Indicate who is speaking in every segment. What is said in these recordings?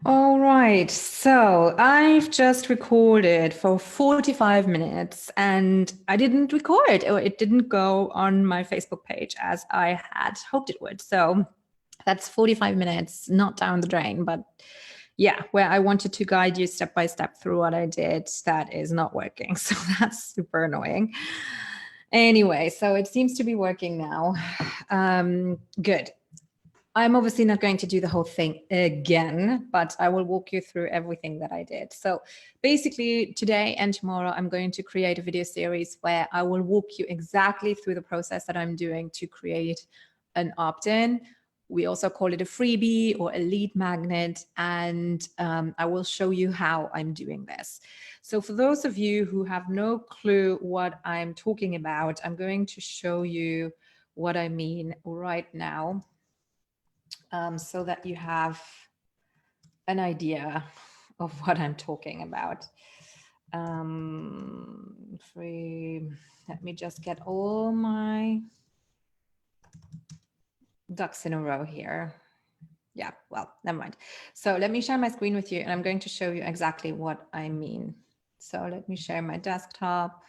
Speaker 1: All right, so I've just recorded for 45 minutes and I didn't record or it didn't go on my Facebook page as I had hoped it would. So that's 45 minutes, not down the drain, but yeah, where I wanted to guide you step by step through what I did, that is not working. So that's super annoying. Anyway, so it seems to be working now. Good. I'm obviously not going to do the whole thing again, but I will walk you through everything that I did. So basically today and tomorrow, I'm going to create a video series where I will walk you exactly through the process that I'm doing to create an opt-in. We also call it a freebie or a lead magnet, and I will show you how I'm doing this. So for those of you who have no clue what I'm talking about, I'm going to show you what I mean right now. So that you have an idea of what I'm talking about. Let me just get all my ducks in a row here. Yeah, well, never mind. So let me share my screen with you and I'm going to show you exactly what I mean. So let me share my desktop,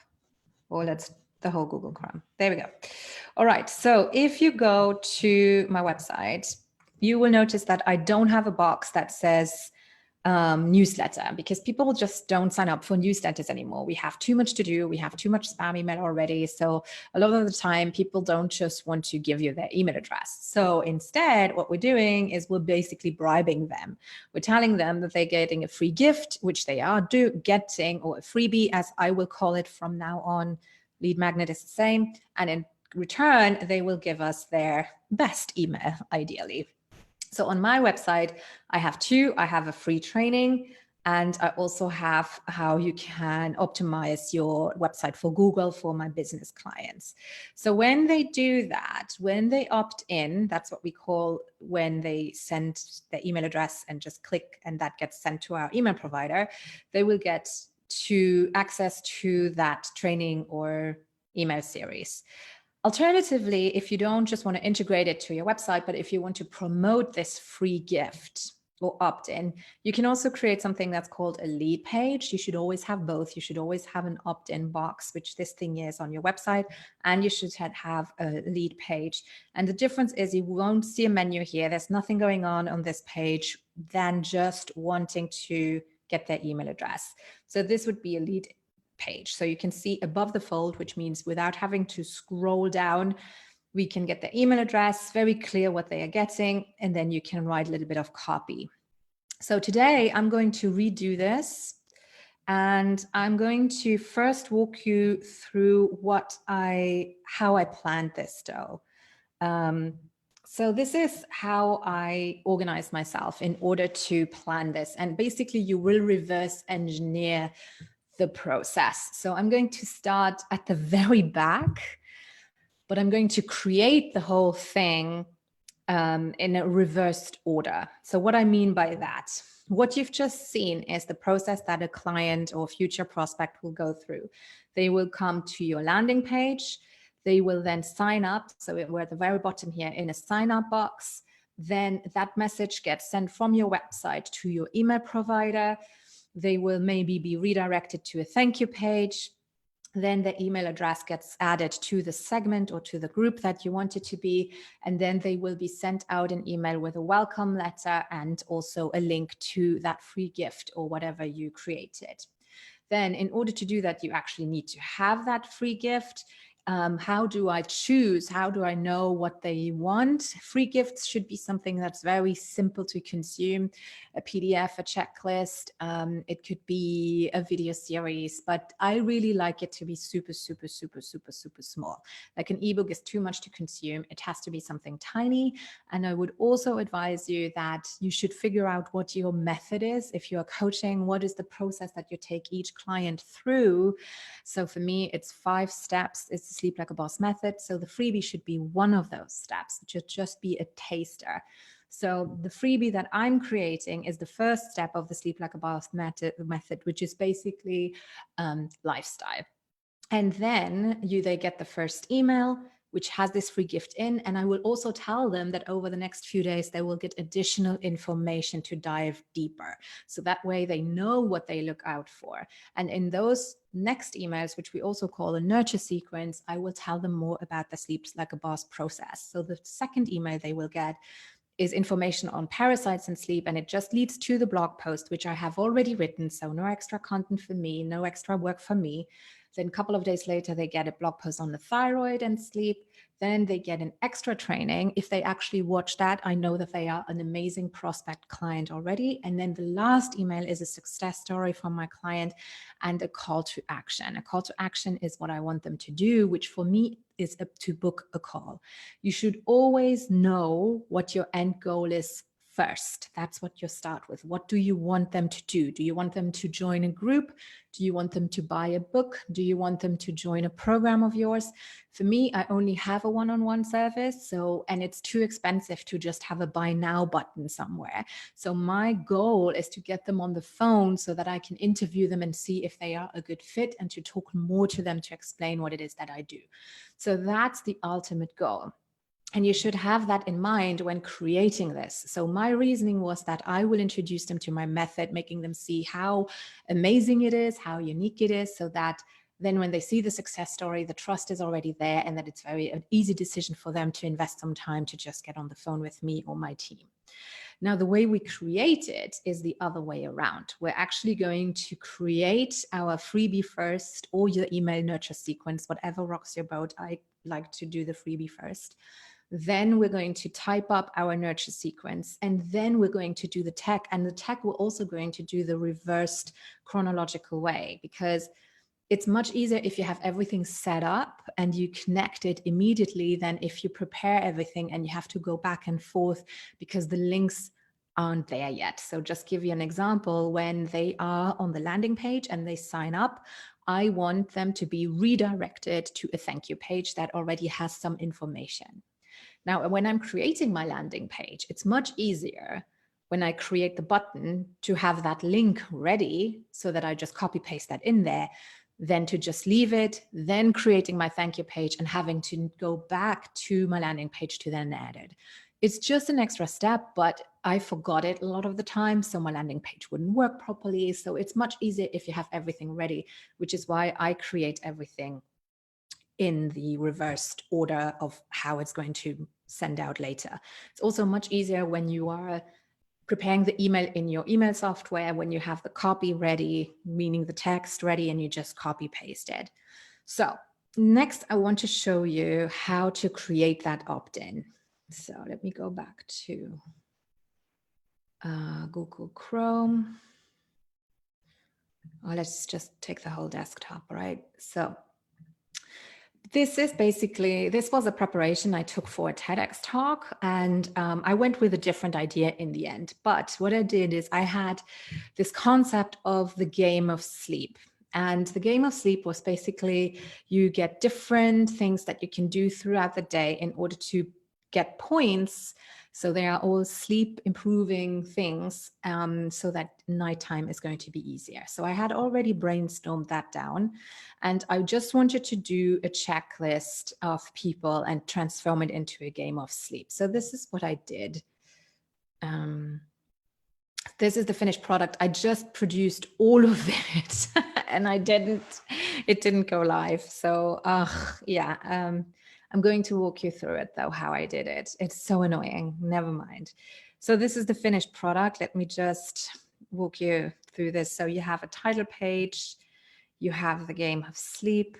Speaker 1: or let's the whole Google Chrome. There we go. All right, so if you go to my website, you will notice that I don't have a box that says newsletter, because people just don't sign up for newsletters anymore. We have too much to do. We have too much spam email already. So a lot of the time, people don't just want to give you their email address. So instead, what we're doing is we're basically bribing them. We're telling them that they're getting a free gift, which they are getting, or a freebie, as I will call it from now on. Lead magnet is the same. And in return, they will give us their best email, ideally. So on my website, I have two. I have a free training, and I also have how you can optimize your website for Google for my business clients. So when they do that, when they opt in, that's what we call when they send their email address and just click, and that gets sent to our email provider, they will get to access to that training or email series. Alternatively, if you don't just want to integrate it to your website, but if you want to promote this free gift or opt-in, you can also create something that's called a lead page. You should always have both. You should always have an opt-in box, which this thing is on your website, and you should have a lead page. And the difference is you won't see a menu here. There's nothing going on this page than just wanting to get their email address. So this would be a lead page. So you can see above the fold, which means without having to scroll down, we can get their email address, very clear what they are getting, and then you can write a little bit of copy. So today I'm going to redo this, and I'm going to first walk you through how I planned this though. So this is how I organize myself in order to plan this. And basically you will reverse engineer the process. So I'm going to start at the very back, but I'm going to create the whole thing in a reversed order. So what I mean by that, what you've just seen is the process that a client or future prospect will go through. They will come to your landing page. They will then sign up. So we're at the very bottom here in a sign up box. Then that message gets sent from your website to your email provider. They will maybe be redirected to a thank you page. Then the email address gets added to the segment or to the group that you want it to be. And then they will be sent out an email with a welcome letter and also a link to that free gift or whatever you created. Then in order to do that, you actually need to have that free gift. How do I choose? How do I know what they want? Free gifts should be something that's very simple to consume, a PDF, a checklist. It could be a video series, but I really like it to be super, super, super, super, super small. Like an ebook is too much to consume. It has to be something tiny. And I would also advise you that you should figure out what your method is. If you're coaching, what is the process that you take each client through? So for me, it's 5 steps. It's the Sleep Like a Boss method. So the freebie should be one of those steps. It should just be a taster. So the freebie that I'm creating is the first step of the Sleep Like a Boss method, which is basically lifestyle. And then they get the first email. which has this free gift in. And I will also tell them that over the next few days, they will get additional information to dive deeper. So that way they know what they look out for. And in those next emails, which we also call a nurture sequence, I will tell them more about the Sleep Like a Boss process. So the second email they will get is information on parasites and sleep, and it just leads to the blog post, which I have already written. So no extra content for me, no extra work for me. Then a couple of days later, they get a blog post on the thyroid and sleep. Then they get an extra training. If they actually watch that, I know that they are an amazing prospect client already. And then the last email is a success story from my client and a call to action. A call to action is what I want them to do, which for me is to book a call. You should always know what your end goal is first. That's what you start with. What do you want them to do? Do you want them to join a group? Do you want them to buy a book? Do you want them to join a program of yours? For me, I only have a one-on-one service, and it's too expensive to just have a buy now button somewhere. So my goal is to get them on the phone so that I can interview them and see if they are a good fit, and to talk more to them to explain what it is that I do. So that's the ultimate goal. And you should have that in mind when creating this. So my reasoning was that I will introduce them to my method, making them see how amazing it is, how unique it is, so that then when they see the success story, the trust is already there, and that it's an easy decision for them to invest some time to just get on the phone with me or my team. Now, the way we create it is the other way around. We're actually going to create our freebie first, or your email nurture sequence, whatever rocks your boat. I like to do the freebie first. Then we're going to type up our nurture sequence, and then we're going to do the tech, and the tech we're also going to do the reversed chronological way, because it's much easier if you have everything set up and you connect it immediately than if you prepare everything and you have to go back and forth because the links aren't there yet. So just give you an example, when they are on the landing page and they sign up, I want them to be redirected to a thank you page that already has some information. Now, when I'm creating my landing page, it's much easier when I create the button to have that link ready so that I just copy paste that in there, than to just leave it, then creating my thank you page and having to go back to my landing page to then add it. It's just an extra step, but I forgot it a lot of the time, so my landing page wouldn't work properly. So it's much easier if you have everything ready, which is why I create everything in the reversed order of how it's going to send out later. It's also much easier when you are preparing the email in your email software, when you have the copy ready, meaning the text ready, and you just copy paste it. So next, I want to show you how to create that opt-in. So let me go back to Google Chrome. Oh, let's just take the whole desktop, right? So this was a preparation I took for a TEDx talk, and I went with a different idea in the end. But what I did is I had this concept of the game of sleep. And the game of sleep was basically you get different things that you can do throughout the day in order to get points. So they are all sleep improving things, so that nighttime is going to be easier. So I had already brainstormed that down, and I just wanted to do a checklist of people and transform it into a game of sleep. So this is what I did. This is the finished product. I just produced all of it and it didn't go live. So yeah, I'm going to walk you through it though, how I did it. It's so annoying, never mind. So this is the finished product. Let me just walk you through this. So you have a title page, you have the game of sleep,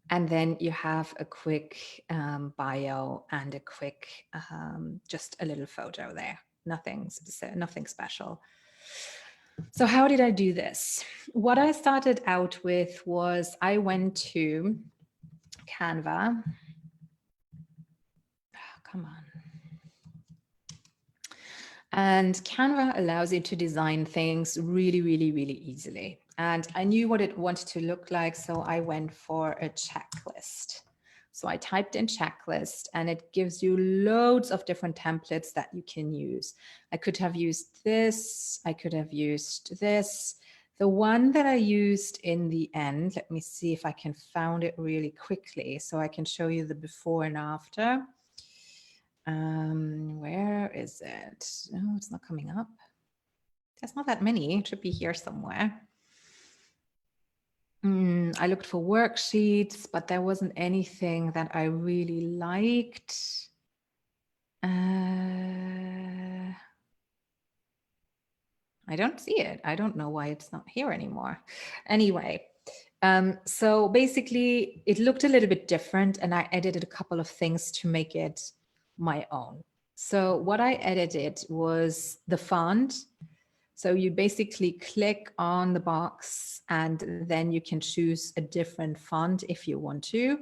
Speaker 1: and then you have a quick bio and a quick, just a little photo there. Nothing special. So how did I do this? What I started out with was I went to Canva. Oh, come on. And Canva allows you to design things really, really, really easily. And I knew what it wanted to look like, so I went for a checklist. So I typed in checklist, and it gives you loads of different templates that you can use. I could have used this, I could have used this. The one that I used in the end, let me see if I can find it really quickly so I can show you the before and after. Where is it? Oh, it's not coming up. There's not that many. It should be here somewhere. I looked for worksheets, but there wasn't anything that I really liked. I don't see it. I don't know why it's not here anymore. Anyway, so basically it looked a little bit different and I edited a couple of things to make it my own. So what I edited was the font. So you basically click on the box and then you can choose a different font if you want to.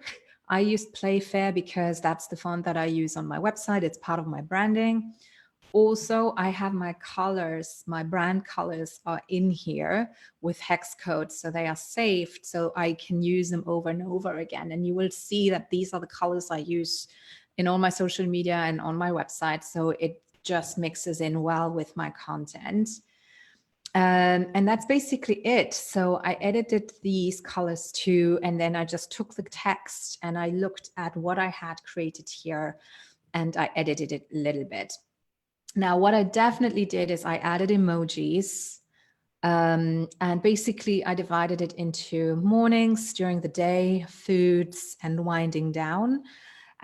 Speaker 1: I used Playfair because that's the font that I use on my website. It's part of my branding. Also, I have my colors, my brand colors are in here with hex codes. So they are saved so I can use them over and over again. And you will see that these are the colors I use in all my social media and on my website. So it just mixes in well with my content. And that's basically it. So I edited these colors too, and then I just took the text and I looked at what I had created here and I edited it a little bit. Now, what I definitely did is I added emojis and basically I divided it into mornings, during the day, foods, and winding down.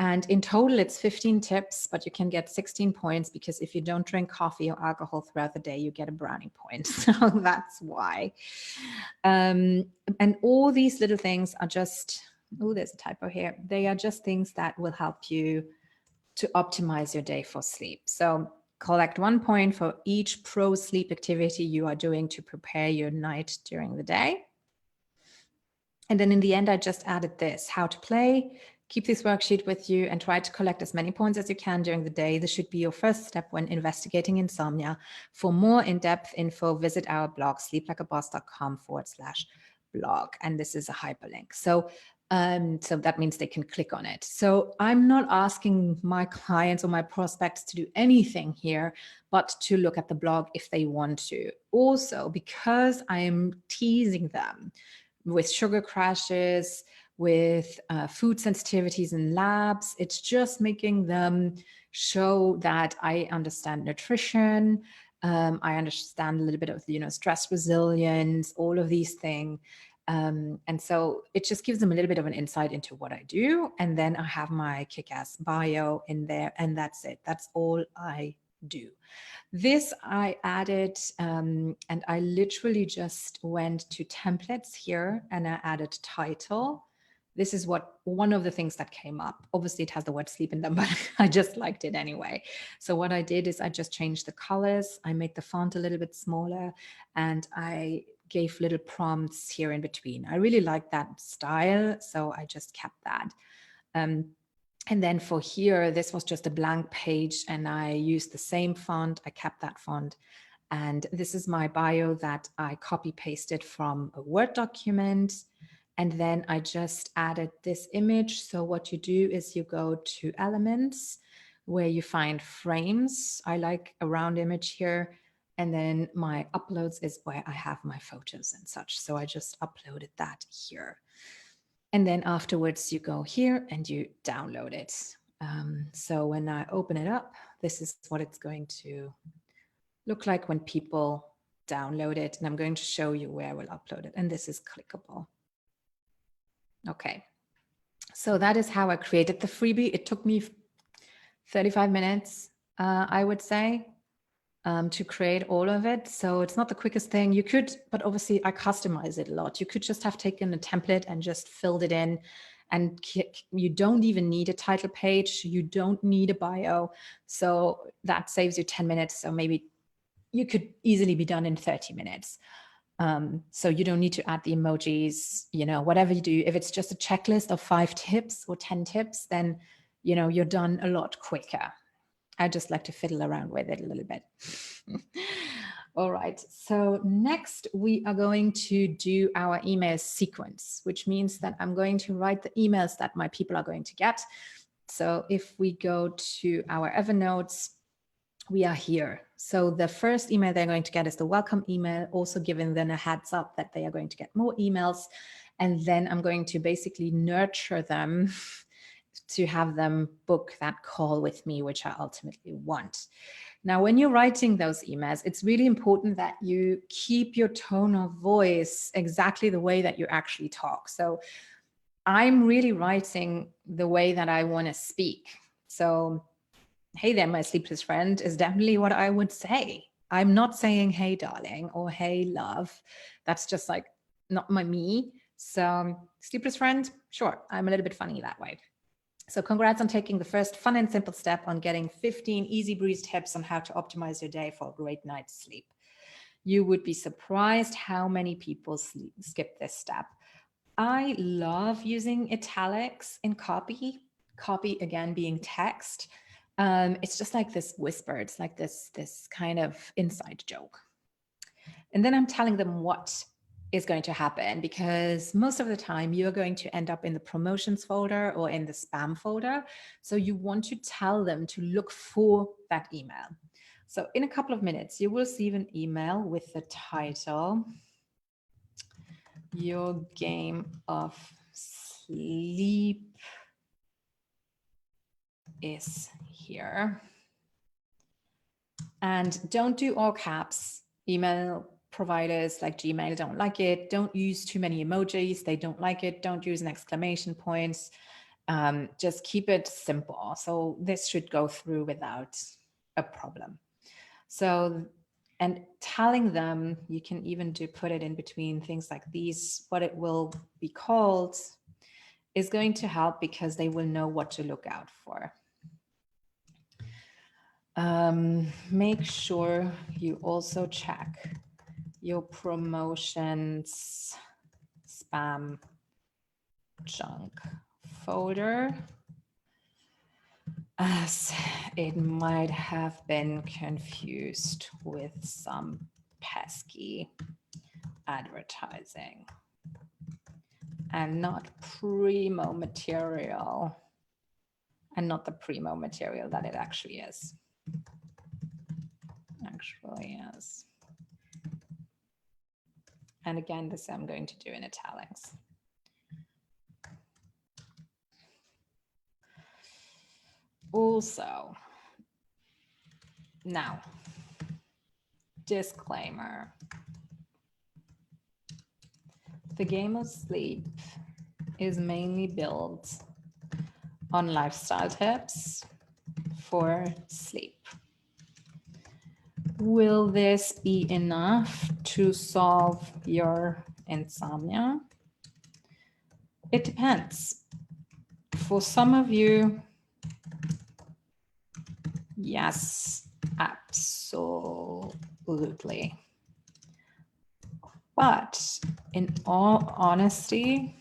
Speaker 1: And in total, it's 15 tips, but you can get 16 points because if you don't drink coffee or alcohol throughout the day, you get a brownie point. So that's why. And all these little things are just, oh, there's a typo here. They are just things that will help you to optimize your day for sleep. So collect 1 point for each pro sleep activity you are doing to prepare your night during the day. And then in the end, I just added this, how to play. Keep this worksheet with you and try to collect as many points as you can during the day. This should be your first step when investigating insomnia. For more in-depth info, visit our blog, sleeplikeaboss.com/blog. And this is a hyperlink. So that means they can click on it. So I'm not asking my clients or my prospects to do anything here, but to look at the blog if they want to. Also, because I am teasing them with sugar crashes, with food sensitivities in labs, it's just making them show that I understand nutrition. I understand a little bit of, stress resilience, all of these things. And so it just gives them a little bit of an insight into what I do. And then I have my kick-ass bio in there, and that's it. That's all I do. This I added, and I literally just went to templates here and I added title. This is one of the things that came up. Obviously it has the word sleep in them, but I just liked it anyway. So what I did is I just changed the colors. I made the font a little bit smaller and I gave little prompts here in between. I really like that style, so I just kept that. And then for here, this was just a blank page and I used the same font. I kept that font. And this is my bio that I copy pasted from a Word document. And then I just added this image. So what you do is you go to Elements where you find frames. I like a round image here. And then my uploads is where I have my photos and such. So I just uploaded that here. And then afterwards you go here and you download it. So when I open it up, this is what it's going to look like when people download it. And I'm going to show you where I will upload it. And this is clickable. Okay. So that is how I created the freebie. It took me 35 minutes, I would say, to create all of it. So it's not the quickest thing. You could, but obviously I customize it a lot. You could just have taken a template and just filled it in, and you don't even need a title page. You don't need a bio. So that saves you 10 minutes. So maybe you could easily be done in 30 minutes. So you don't need to add the emojis, whatever you do. If it's just a checklist of 5 tips or 10 tips, then, you're done a lot quicker. I just like to fiddle around with it a little bit. All right, so next we are going to do our email sequence, which means that I'm going to write the emails that my people are going to get. So if we go to our Evernote, we are here. So the first email they're going to get is the welcome email, also giving them a heads up that they are going to get more emails. And then I'm going to basically nurture them to have them book that call with me, which I ultimately want. Now, when you're writing those emails, it's really important that you keep your tone of voice exactly the way that you actually talk. So I'm really writing the way that I want to speak. So, hey there, my sleepless friend is definitely what I would say. I'm not saying, hey, darling, or hey, love. That's just like not my me. So, sleepless friend, sure, I'm a little bit funny that way. So congrats on taking the first fun and simple step on getting 15 easy breeze tips on how to optimize your day for a great night's sleep. You would be surprised how many people skip this step. I love using italics in copy again being text. It's just like this whisper. It's like this kind of inside joke. And then I'm telling them what is going to happen, because most of the time you're going to end up in the promotions folder or in the spam folder. So you want to tell them to look for that email. So in a couple of minutes, you will receive an email with the title, Your Game of Sleep is Here. And don't do all caps. Email providers like Gmail don't like it. Don't use too many emojis. They don't like it. Don't use an exclamation point. Just keep it simple. So this should go through without a problem. So, and telling them, you can even put it in between things like these, what it will be called is going to help, because they will know what to look out for. Make sure you also check your promotions spam junk folder, as it might have been confused with some pesky advertising and not primo material, and not the primo material that it actually is. And again, this I'm going to do in italics. Also, now, disclaimer. The Game of Sleep is mainly built on lifestyle tips for sleep. Will this be enough to solve your insomnia? It depends. For some of you, yes, absolutely. But in all honesty,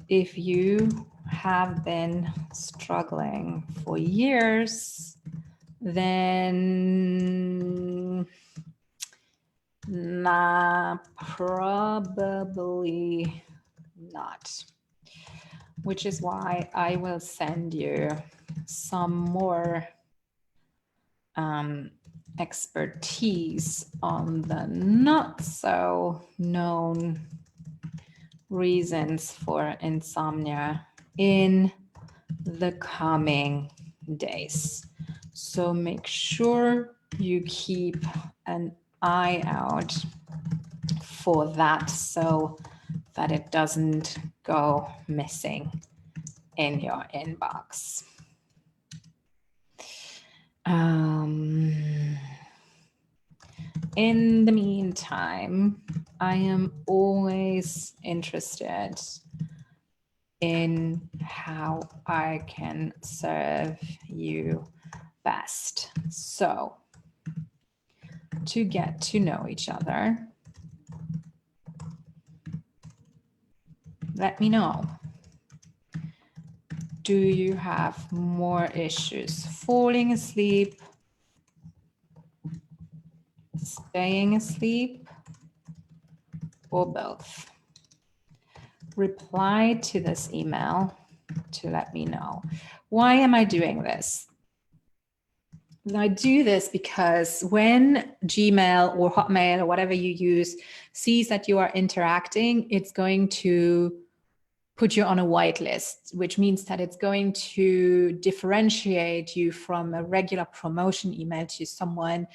Speaker 1: if you have been struggling for years, then nah, probably not. Which is why I will send you some more expertise on the not so known reasons for insomnia in the coming days. So make sure you keep an eye out for that, so that it doesn't go missing in your inbox. In the meantime, I am always interested in how I can serve you best. So, to get to know each other, let me know. Do you have more issues falling asleep, staying asleep, or both? Reply to this email to let me know. Why am I doing this? I do this because when Gmail or Hotmail or whatever you use sees that you are interacting, it's going to put you on a whitelist, which means that it's going to differentiate you from a regular promotion email to someone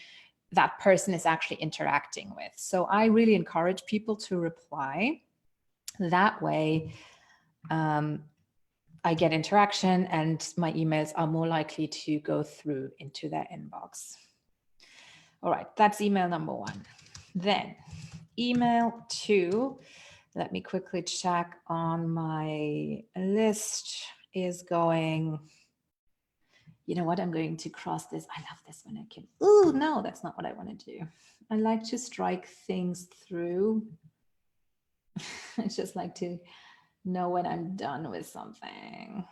Speaker 1: that person is actually interacting with. So I really encourage people to reply. That way, I get interaction and my emails are more likely to go through into their inbox. All right, that's email number 1. Then email 2, let me quickly check on my list, is going, you know what, I'm going to cross this. I love this when I can, oh no, that's not what I want to do. I like to strike things through. I just like to know when I'm done with something.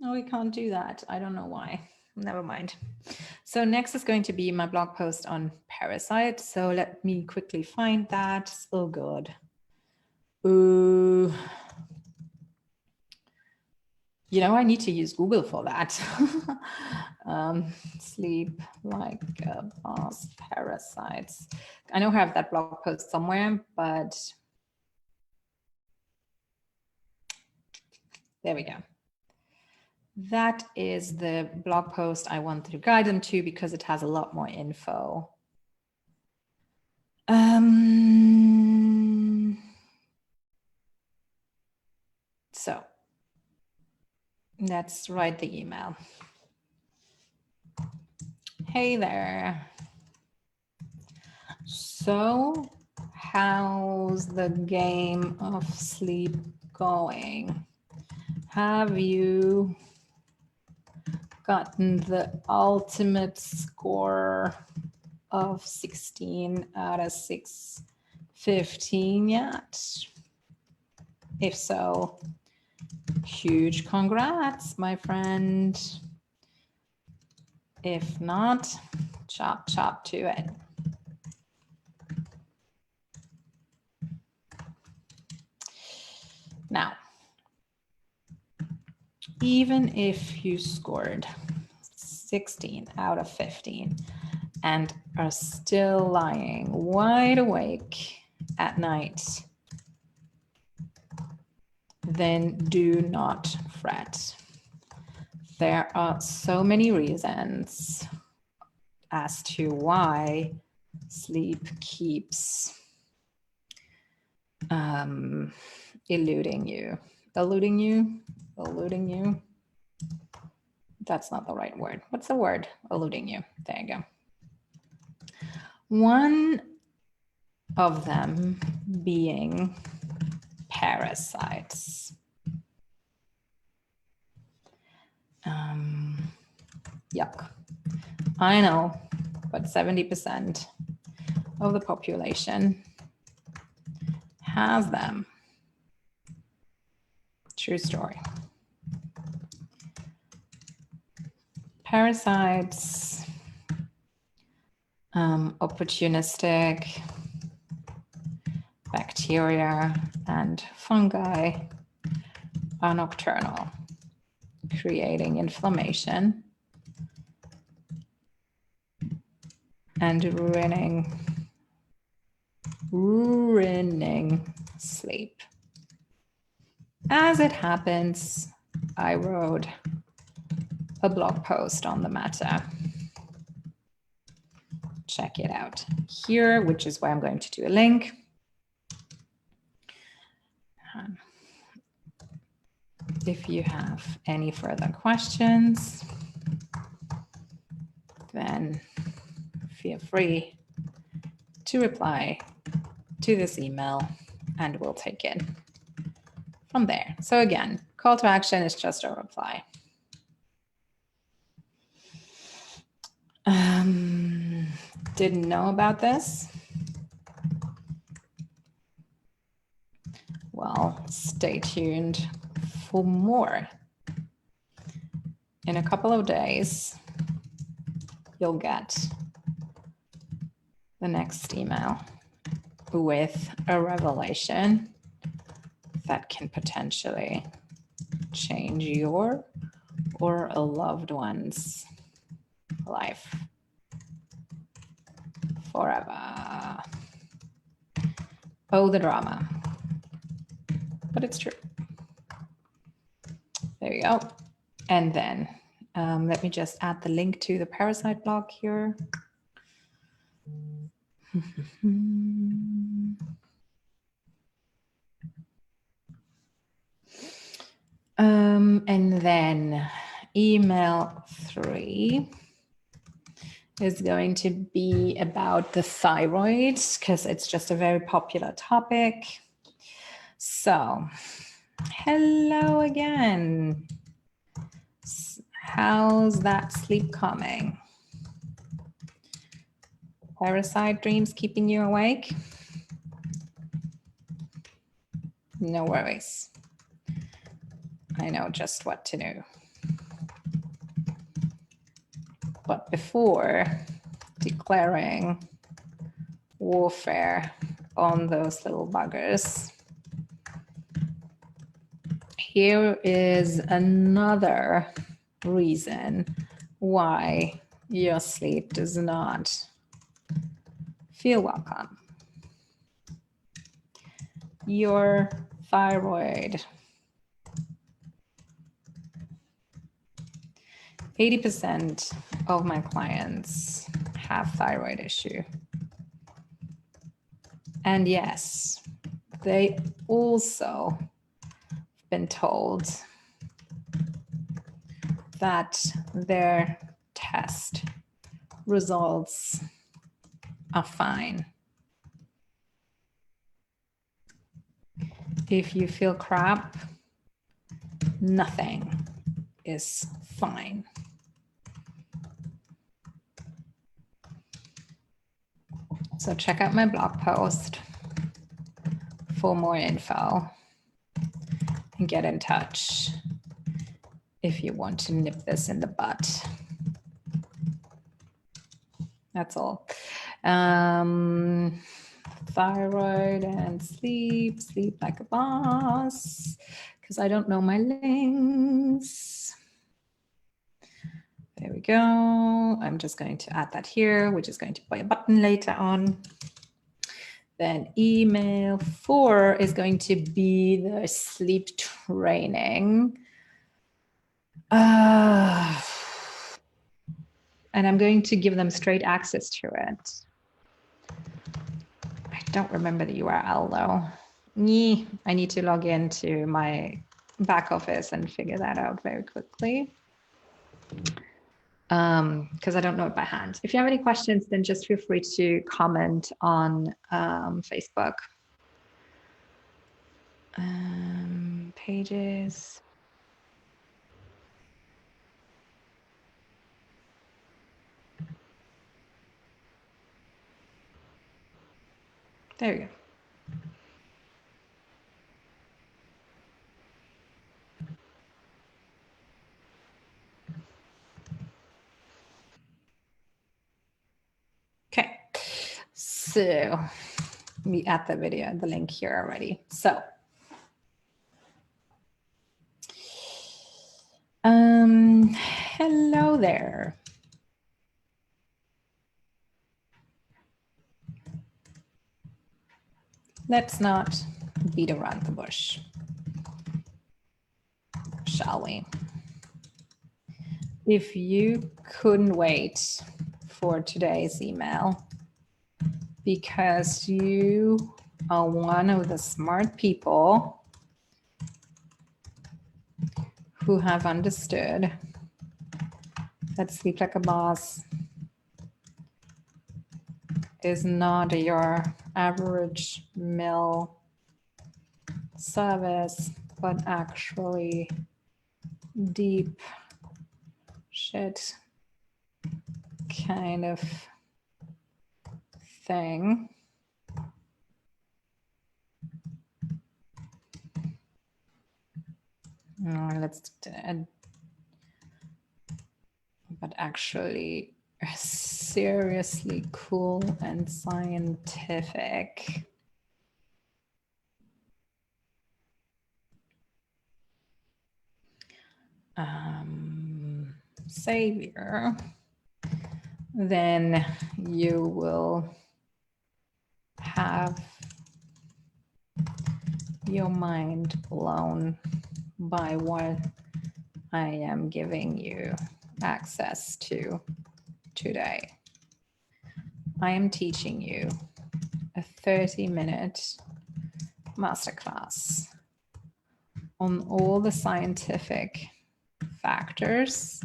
Speaker 1: No, we can't do that. I don't know why. Never mind. So next is going to be my blog post on parasites. So let me quickly find that. Oh God. Ooh. You know, I need to use Google for that. Sleep like a boss, parasites. I know I have that blog post somewhere, but there we go. That is the blog post I wanted to guide them to because it has a lot more info. So let's write the email. Hey there. So how's the game of sleep going? Have you gotten the ultimate score of 16 out of 615 yet? If so, huge congrats, my friend. If not, chop chop to it. Now, even if you scored 16 out of 15 and are still lying wide awake at night, then do not fret. There are so many reasons as to why sleep keeps eluding you. Eluding you? That's not the right word. What's the word? Eluding you. There you go. One of them being parasites. Yuck. I know, but 70% of the population has them. True story. Parasites, opportunistic bacteria and fungi are nocturnal, creating inflammation and ruining sleep. As it happens, I wrote a blog post on the matter. Check it out here, which is where I'm going to do a link. If you have any further questions, then feel free to reply to this email and we'll take it from there. So again, call to action is just a reply. Didn't know about this? Well, stay tuned for more. In a couple of days, you'll get the next email with a revelation that can potentially change your or a loved one's life forever. Oh, the drama. But it's true. There you go. And then let me just add the link to the parasite blog here. And then email 3 is going to be about the thyroid, because it's just a very popular topic. So, hello again. How's that sleep coming? Parasite dreams keeping you awake? No worries. I know just what to do. But before declaring warfare on those little buggers, here is another reason why your sleep does not feel welcome. Your thyroid. 80% of my clients have thyroid issue. And yes, they also been told that their test results are fine. If you feel crap, nothing is fine. So check out my blog post for more info and get in touch if you want to nip this in the butt. That's all. Thyroid and sleep like a boss, because I don't know my links. There we go. I'm just going to add that here, which is going to be a button later on. Then email 4 is going to be the sleep training. And I'm going to give them straight access to it. I don't remember the URL though. I need to log into my back office and figure that out very quickly. Because I don't know it by hand. If you have any questions, then just feel free to comment on Facebook. Pages. There you go. Okay, so we add the video, the link here already. So, hello there. Let's not beat around the bush, shall we? If you couldn't wait for today's email because you are one of the smart people who have understood that Sleep Like a Boss is not your average mill service, but actually deep shit kind of thing. Let's but actually seriously cool and scientific. savior, then you will have your mind blown by what I am giving you access to today. I am teaching you a 30-minute masterclass on all the scientific factors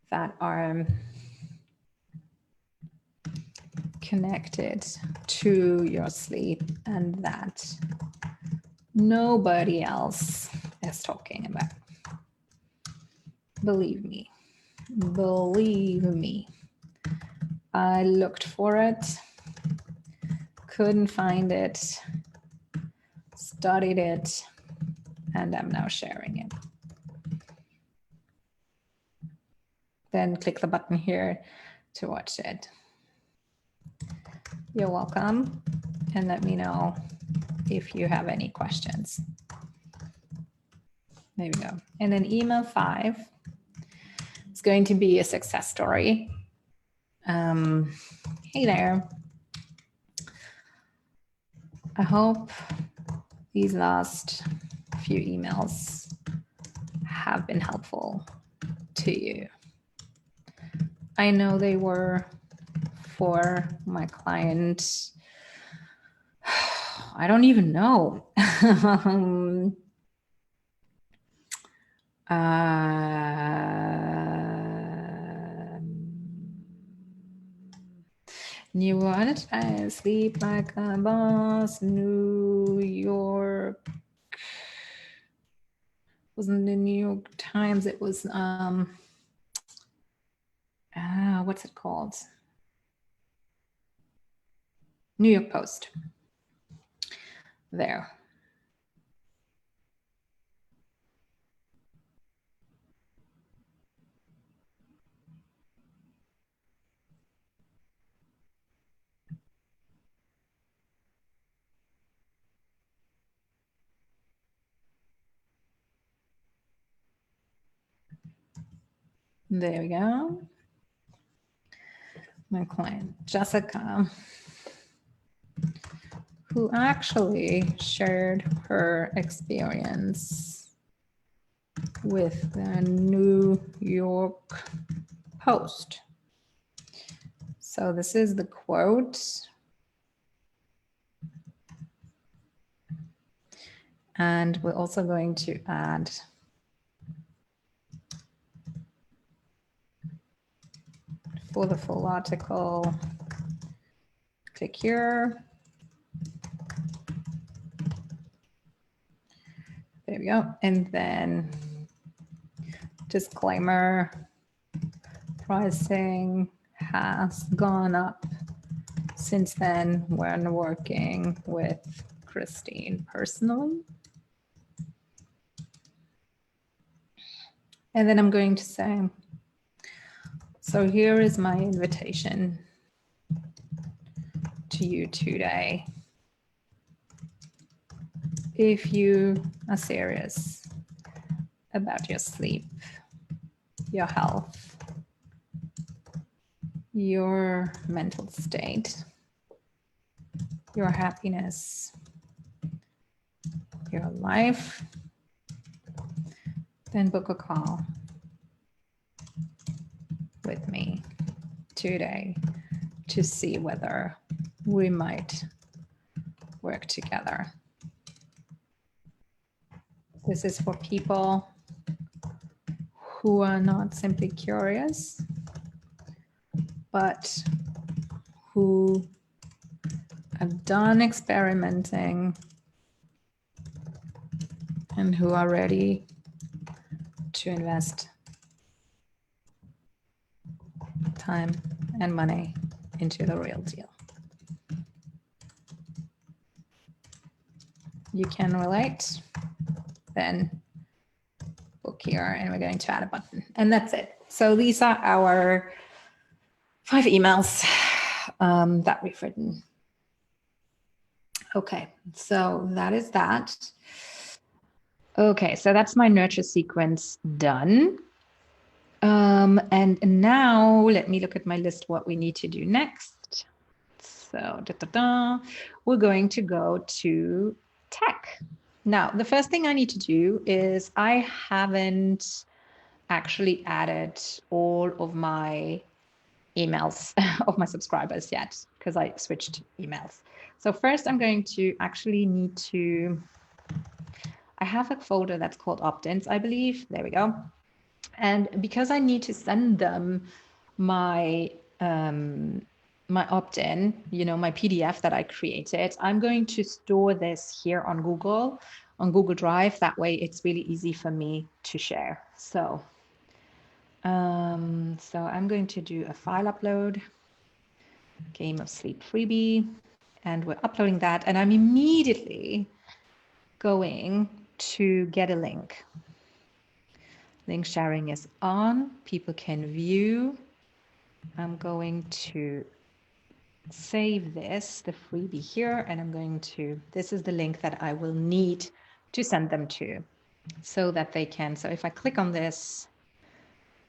Speaker 1: that are connected to your sleep and that nobody else is talking about. Believe me, I looked for it, couldn't find it, studied it, and I'm now sharing it. Then click the button here to watch it. You're welcome, and let me know if you have any questions. There we go. And then email 5 is going to be a success story. Hey there. I hope these last few emails have been helpful to you. I know they were for my client. I don't even know. New York, I sleep like a boss. New York. Wasn't the New York Times, it was what's it called? New York Post. There. There we go. My client, Jessica, who actually shared her experience with the New York Post. So this is the quote. And we're also going to add for the full article, click here. There we go. And then disclaimer, pricing has gone up since then when working with Christine personally. And then I'm going to say, so here is my invitation to you today. If you are serious about your sleep, your health, your mental state, your happiness, your life, then book a call with me today to see whether we might work together. This is for people who are not simply curious, but who have done experimenting and who are ready to invest time and money into the real deal. You can relate, then book here, and we're going to add a button, and that's it. So these are our 5 emails that we've written. Okay, so that is that. Okay, so that's my nurture sequence done. And now let me look at my list, what we need to do next. So we're going to go to tech. Now, the first thing I need to do is I haven't actually added all of my emails of my subscribers yet because I switched emails. So first I'm going to actually need to, I have a folder that's called opt-ins, I believe. There we go. And because I need to send them my my opt-in, my PDF that I created, I'm going to store this here on Google Drive. That way it's really easy for me to share. So I'm going to do a file upload, Game of Sleep freebie, and we're uploading that. And I'm immediately going to get a link. Link sharing is on. People can view. I'm going to save this, the freebie here, and I'm going to, this is the link that I will need to send them to so that they can, so if I click on this,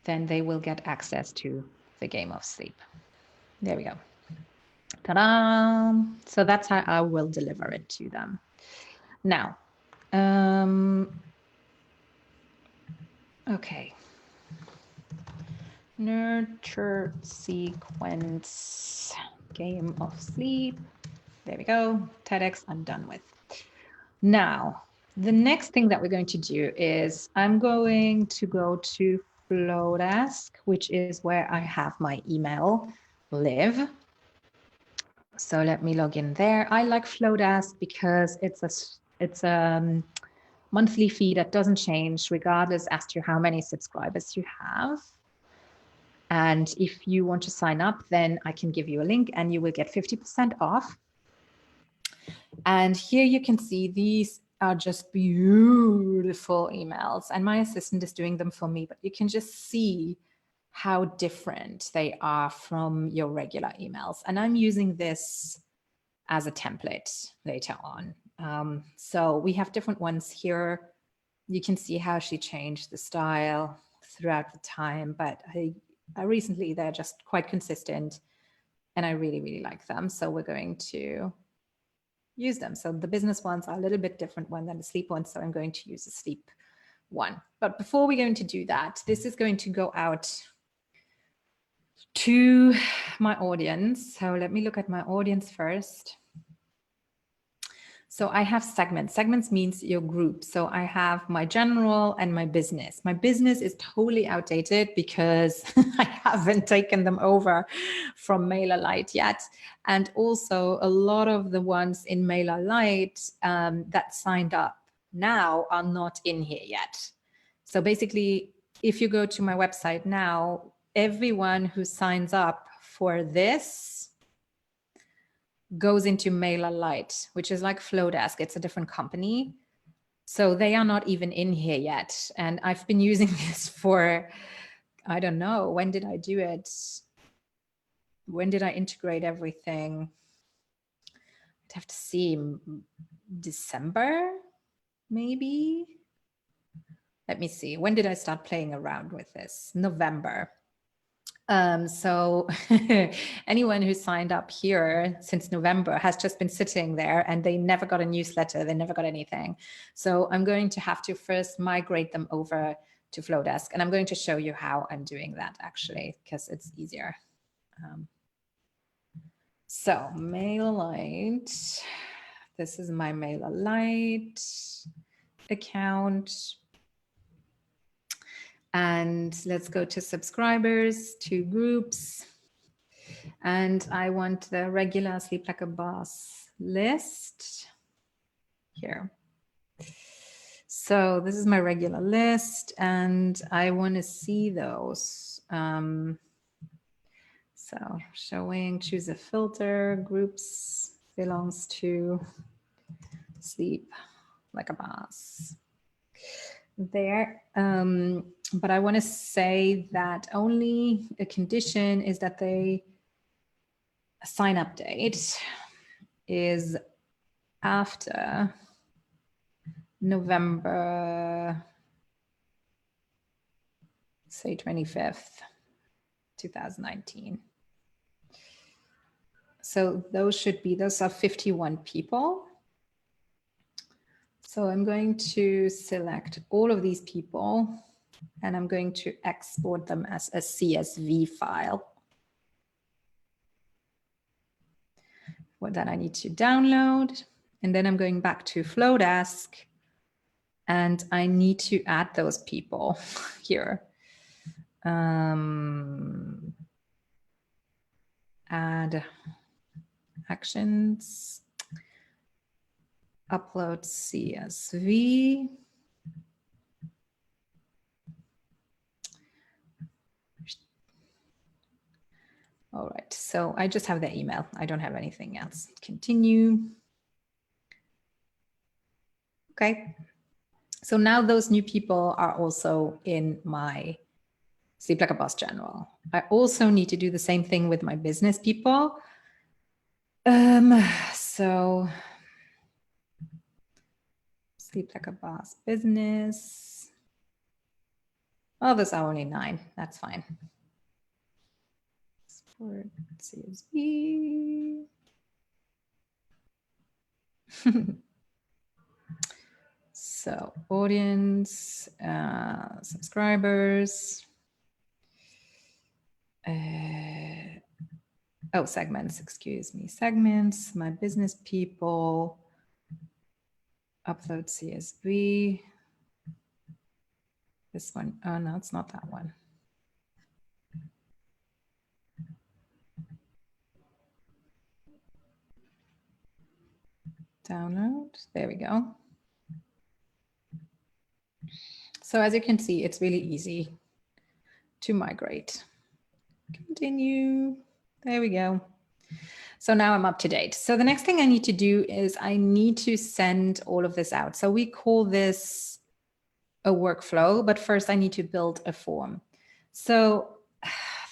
Speaker 1: then they will get access to the Game of Sleep. There we go. Ta-da! So that's how I will deliver it to them. Now, okay. Nurture sequence, Game of Sleep. There we go. TEDx, I'm done with. Now, the next thing that we're going to do is I'm going to go to Flowdesk, which is where I have my email live. So let me log in there. I like Flowdesk because it's a monthly fee that doesn't change regardless as to how many subscribers you have. And if you want to sign up, then I can give you a link and you will get 50% off. And here you can see these are just beautiful emails, and my assistant is doing them for me, but you can just see how different they are from your regular emails. And I'm using this as a template later on. So we have different ones here. You can see how she changed the style throughout the time, but I recently they're just quite consistent and I really, really like them. So we're going to use them. So the business ones are a little bit different one than the sleep ones. So I'm going to use the sleep one. But before we're going to do that, this is going to go out to my audience. So let me look at my audience first. So I have segments. Segments means your group. So I have my general and my business. My business is totally outdated because I haven't taken them over from MailerLite yet. And also a lot of the ones in MailerLite that signed up now are not in here yet. So basically, if you go to my website now, everyone who signs up for this goes into MailerLite, which is like Flowdesk. It's a different company. So they are not even in here yet. And I've been using this for, I don't know, when did I do it? When did I integrate everything? I'd have to see, December, maybe? Let me see. When did I start playing around with this? November. So anyone who signed up here since November has just been sitting there and they never got a newsletter, they never got anything. So I'm going to have to first migrate them over to Flowdesk, and I'm going to show you how I'm doing that actually, because it's easier. So MailerLite, this is my MailerLite account. And let's go to subscribers, to groups. And I want the regular Sleep Like a Boss list here. So this is my regular list and I want to see those. So showing, choose a filter, groups belongs to Sleep Like a Boss. There, but I want to say that only a condition is that they sign up date is after November say 25th, 2019. So those are 51 people. So I'm going to select all of these people and I'm going to export them as a CSV file. What that I need to download. And then I'm going back to Flowdesk and I need to add those people here. Add actions, upload CSV. All right, so I just have their email. I don't have anything else. Continue. Okay, so now those new people are also in my Sleep Like a Boss General. I also need to do the same thing with my business people. So Sleep Like a Boss business. Oh, there's only 9. That's fine. Export CSV. So audience, subscribers. Segments, excuse me. Segments, my business people. Upload CSV. This one. Oh, no, it's not that one. Download. There we go. So as you can see, it's really easy to migrate. Continue. There we go. So now I'm up to date. So the next thing I need to do is I need to send all of this out. So we call this a workflow, but first I need to build a form. So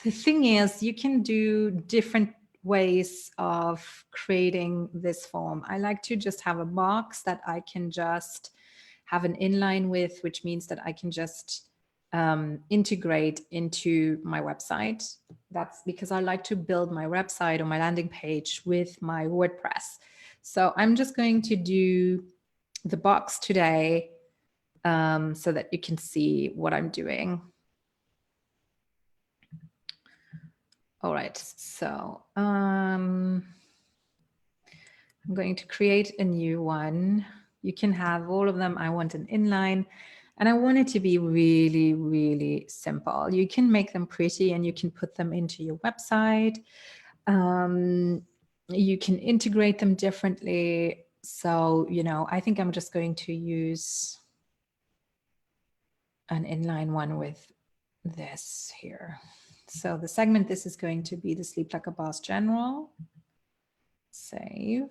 Speaker 1: the thing is, you can do different ways of creating this form. I like to just have a box that I can just have an inline with, which means that I can just integrate into my website. That's because I like to build my website or my landing page with my WordPress. So I'm just going to do the box today so that you can see what I'm doing. All right, so I'm going to create a new one. You can have all of them. I want an inline. And I want it to be really, really simple. You can make them pretty and you can put them into your website. You can integrate them differently. So, you know, I think I'm just going to use an inline one with this here. So the segment, this is going to be the Sleep Like a Boss General. Save.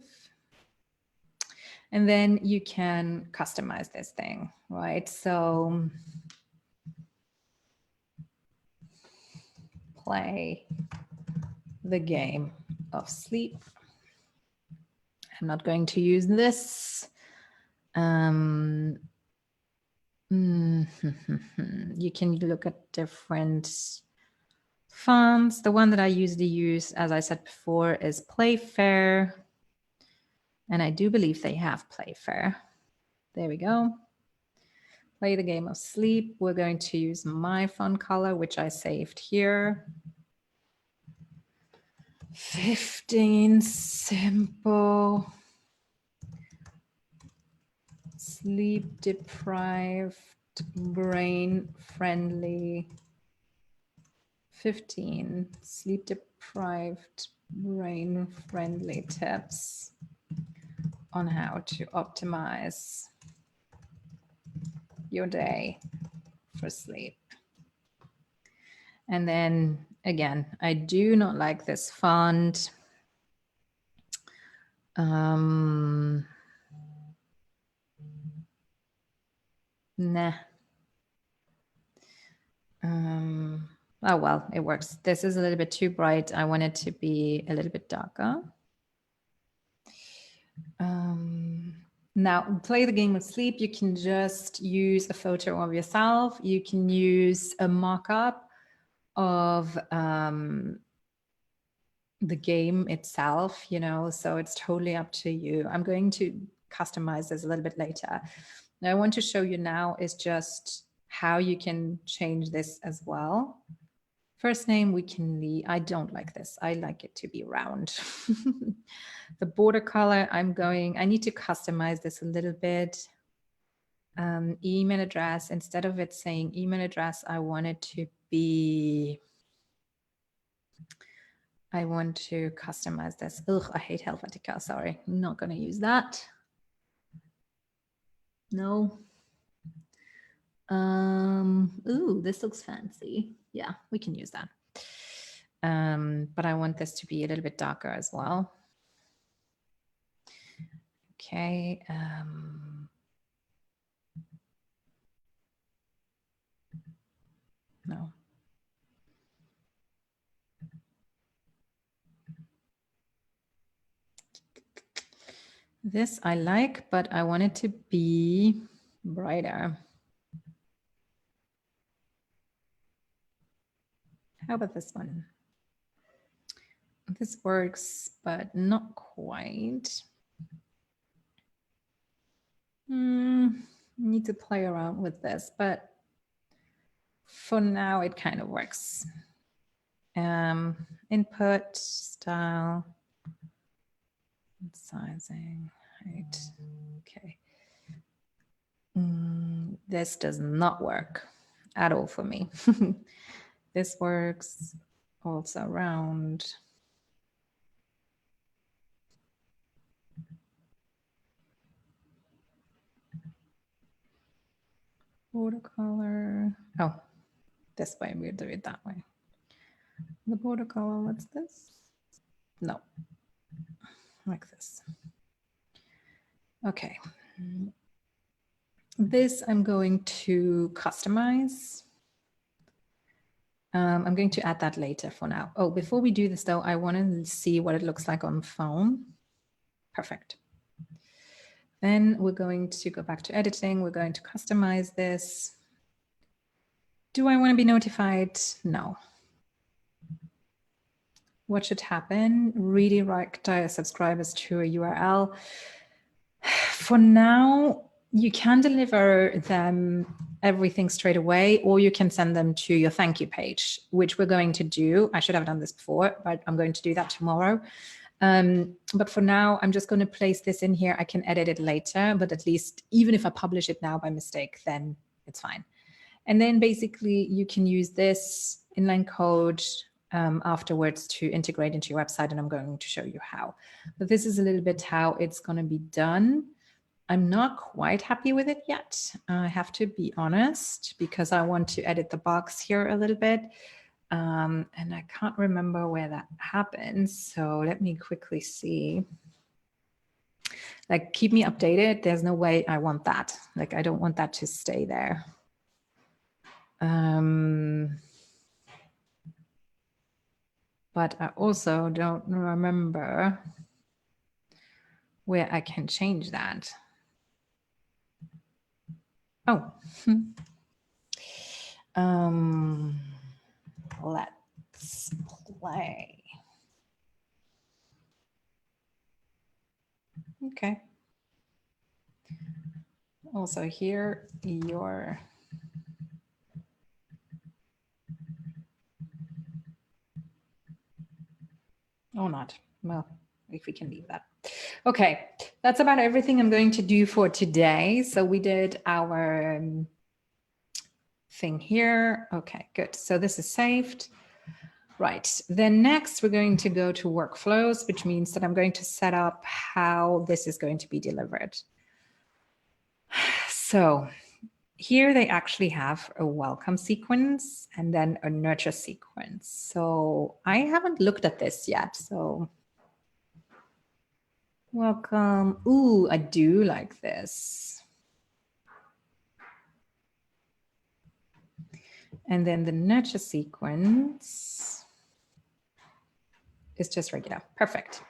Speaker 1: And then you can customize this thing, right? So play the game of sleep. I'm not going to use this. You can look at different fonts. The one that I usually use, as I said before, is Playfair. And I do believe they have Playfair. There we go. Play the game of sleep. We're going to use my font color, which I saved here. 15 simple. Sleep deprived, brain friendly. 15 sleep deprived, brain friendly tips on how to optimize your day for sleep. And then again, I do not like this font. Nah. Oh, well, it works. This is a little bit too bright. I want it to be a little bit darker. Now, play the game of sleep. You can just use a photo of yourself. You can use a mock-up of the game itself, you know, so it's totally up to you. I'm going to customize this a little bit later. Now, I want to show you now is just how you can change this as well. First name, we can leave. I don't like this. I like it to be round. The border color, I need to customize this a little bit. Email address, instead of it saying email address, I want it to be, I want to customize this. Ugh, I hate Helvetica. Sorry, I'm not going to use that. No. Ooh, this looks fancy. Yeah, we can use that. But I want this to be a little bit darker as well. Okay. No. This I like, but I want it to be brighter. How about this one? This works, but not quite. Need to play around with this, but for now it kind of works. Input, style, sizing, height. Okay. This does not work at all for me. This works also round. Border color. Oh, this way, we'll do it that way. The border color, what's this? No, like this. Okay. This I'm going to customize. I'm going to add that later for now. Oh, before we do this though, I want to see what it looks like on phone. Perfect. Then we're going to go back to editing. We're going to customize this. Do I want to be notified? No. What should happen? Redirect subscribers to a URL. For now, you can deliver them everything straight away, or you can send them to your thank you page, which we're going to do. I should have done this before, but I'm going to do that tomorrow. But for now, I'm just going to place this in here. I can edit it later, but at least even if I publish it now by mistake, then it's fine. And then basically you can use this inline code afterwards to integrate into your website, and I'm going to show you how. But this is a little bit how it's going to be done. I'm not quite happy with it yet. I have to be honest, because I want to edit the box here a little bit. And I can't remember where that happens. So let me quickly see. Like, keep me updated. There's no way I want that. Like, I don't want that to stay there. But I also don't remember where I can change that. Oh. Let's play. Okay. Also here, your or not. Well, if we can leave that. Okay, that's about everything I'm going to do for today. So we did our thing here. Okay, good. So this is saved. Right, then next we're going to go to workflows, which means that I'm going to set up how this is going to be delivered. So here they actually have a welcome sequence and then a nurture sequence. So I haven't looked at this yet. So welcome. Ooh, I do like this. And then the nurture sequence is just regular. Perfect.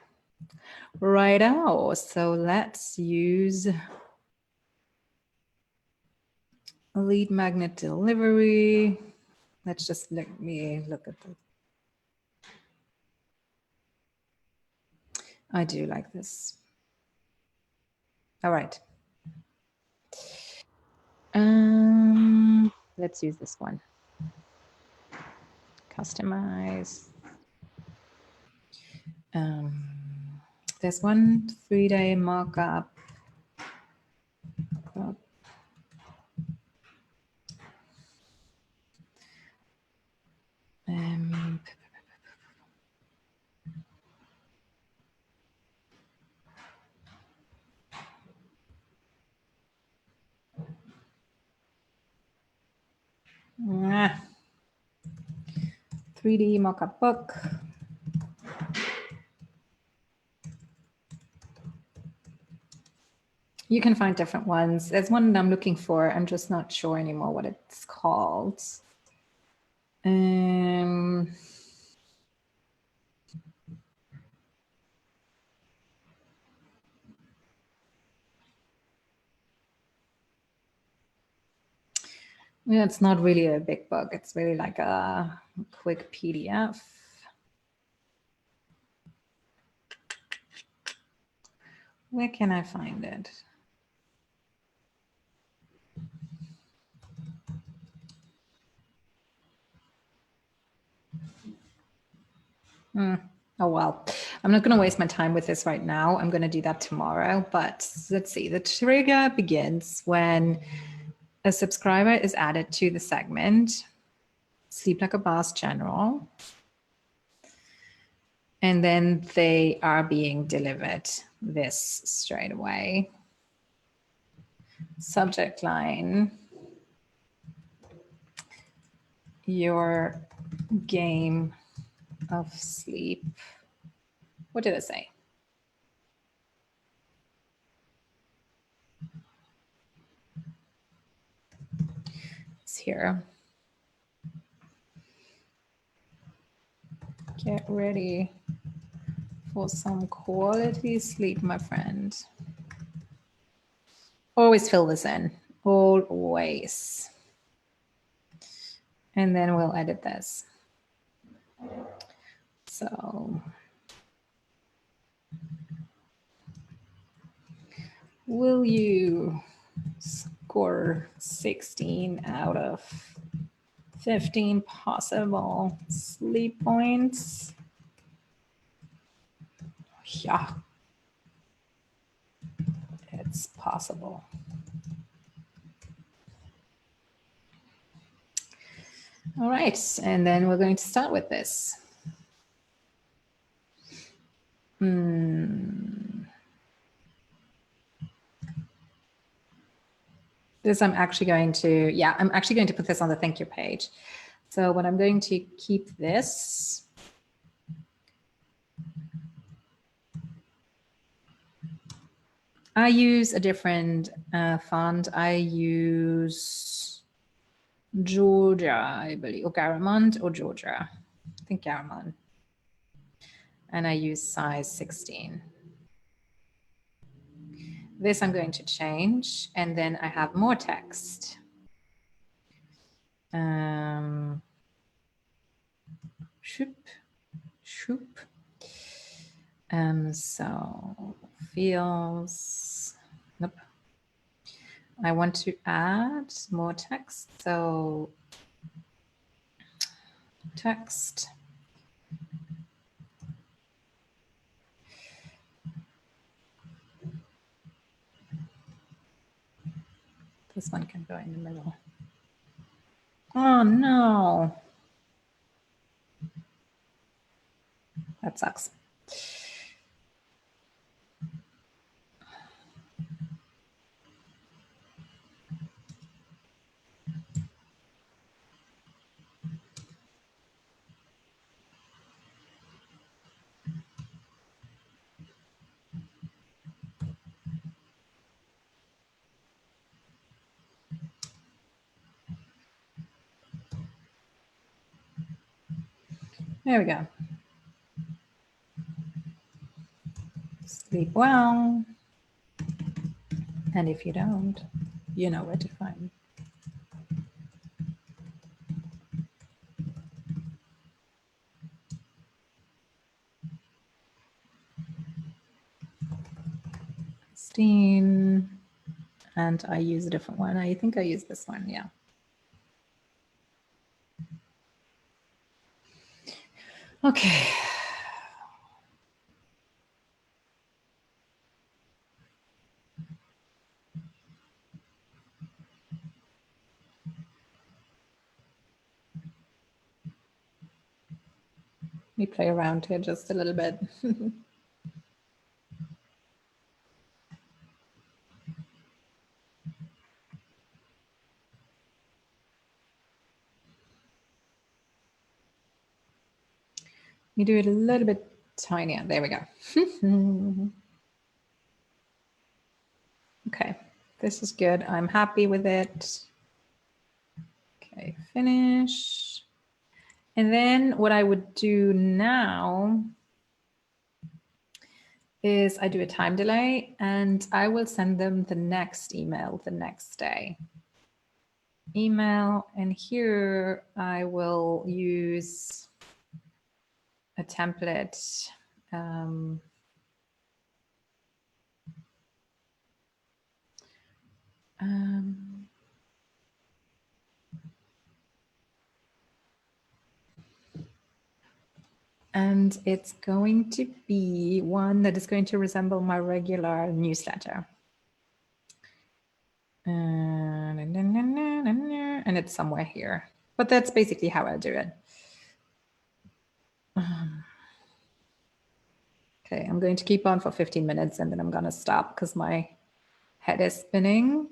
Speaker 1: Righto. So let's use lead magnet delivery. Let's just let me look at the. I do like this. All right. Let's use this one. Customize. There's one 3-day markup. Ah. 3D mockup book. You can find different ones. There's one that I'm looking for. I'm just not sure anymore what it's called. Yeah, it's not really a big book. It's really like a quick PDF. Where can I find it? Oh, well, I'm not going to waste my time with this right now. I'm going to do that tomorrow. But let's see. The trigger begins when a subscriber is added to the segment, Sleep Like a Boss General, and then they are being delivered this straight away. Subject line, your game of sleep. What did it say? It's here. Get ready for some quality sleep, my friend. Always fill this in, always. And then we'll edit this. So will you score 16 out of 15 possible sleep points? Yeah, it's possible. All right, and then we're going to start with this. This I'm actually going to put this on the thank you page. So what I'm going to keep this. I use a different font. I use Georgia, I believe, or Garamond or Georgia. I think Garamond. And I use size 16. This I'm going to change, and then I have more text. Shoop. So feels, nope. I want to add more text. So text. This one can go in the middle. Oh no. That sucks. There we go. Sleep well. And if you don't, you know where to find me. Christine. And I use a different one. I think I use this one, yeah. Okay. Let me play around here just a little bit. We do it a little bit tinier. There we go. Okay, this is good. I'm happy with it. Okay, finish. And then what I would do now is I do a time delay and I will send them the next email the next day. Email, and here I will use a template. And it's going to be one that is going to resemble my regular newsletter. And it's somewhere here, but that's basically how I do it. Okay, I'm going to keep on for 15 minutes and then I'm going to stop because my head is spinning.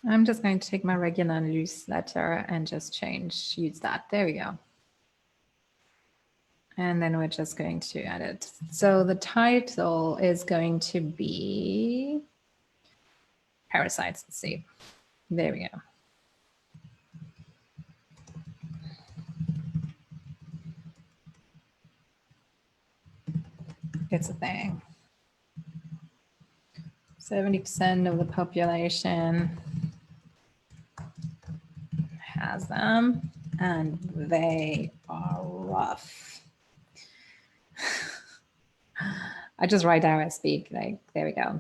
Speaker 1: I'm just going to take my regular newsletter and just use that. There we go. And then we're just going to add it. So the title is going to be Parasites and Sleep. There we go. It's a thing. 70% of the population has them, and they are rough. I just write down I speak, like, there we go.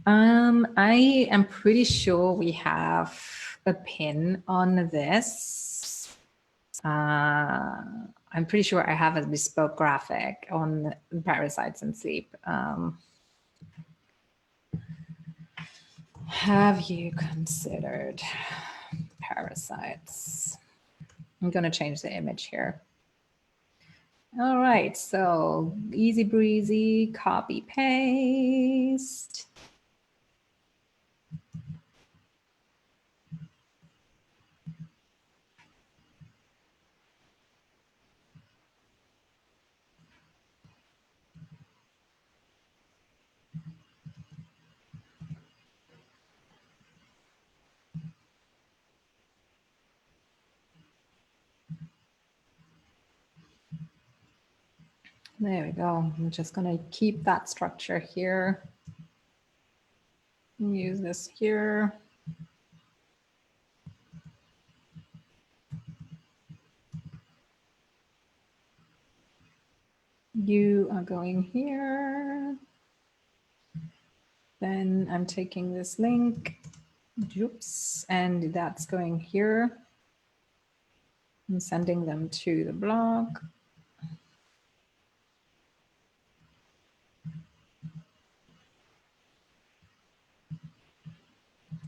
Speaker 1: I am pretty sure we have a pin on this. I'm pretty sure I have a bespoke graphic on parasites and sleep. Have you considered parasites? I'm going to change the image here. All right, so easy breezy, copy paste. There we go. I'm just going to keep that structure here. Use this here. You are going here. Then I'm taking this link. Oops, and that's going here. I'm sending them to the blog.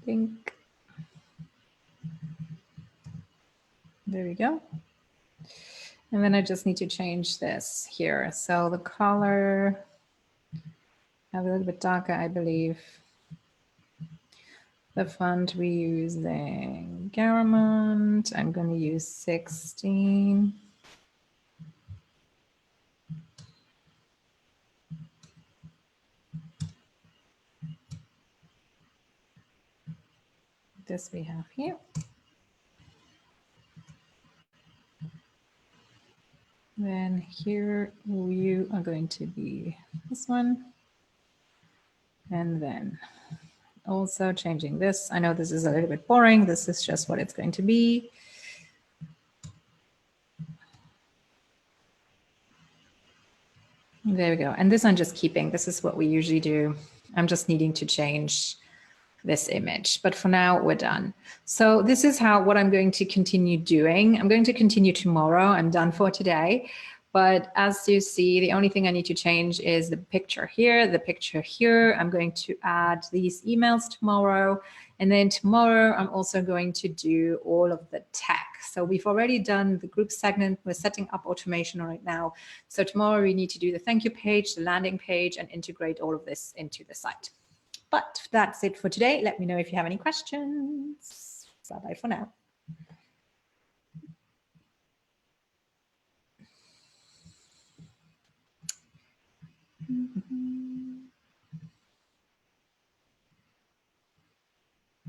Speaker 1: Pink. There we go. And then I just need to change this here. So the color, have a little bit darker, I believe. The font we using Garamond. I'm going to use 16. This we have here. Then here you are going to be this one. And then also changing this. I know this is a little bit boring. This is just what it's going to be. There we go. And this I'm just keeping. This is what we usually do. I'm just needing to change this image, but for now we're done. So this is what I'm going to continue doing. I'm going to continue tomorrow. I'm done for today. But as you see, the only thing I need to change is the picture here, the picture here. I'm going to add these emails tomorrow. And then tomorrow, I'm also going to do all of the tech. So we've already done the group segment. We're setting up automation right now. So tomorrow we need to do the thank you page, the landing page, and integrate all of this into the site. But that's it for today. Let me know if you have any questions. Bye-bye for now. Mm-hmm.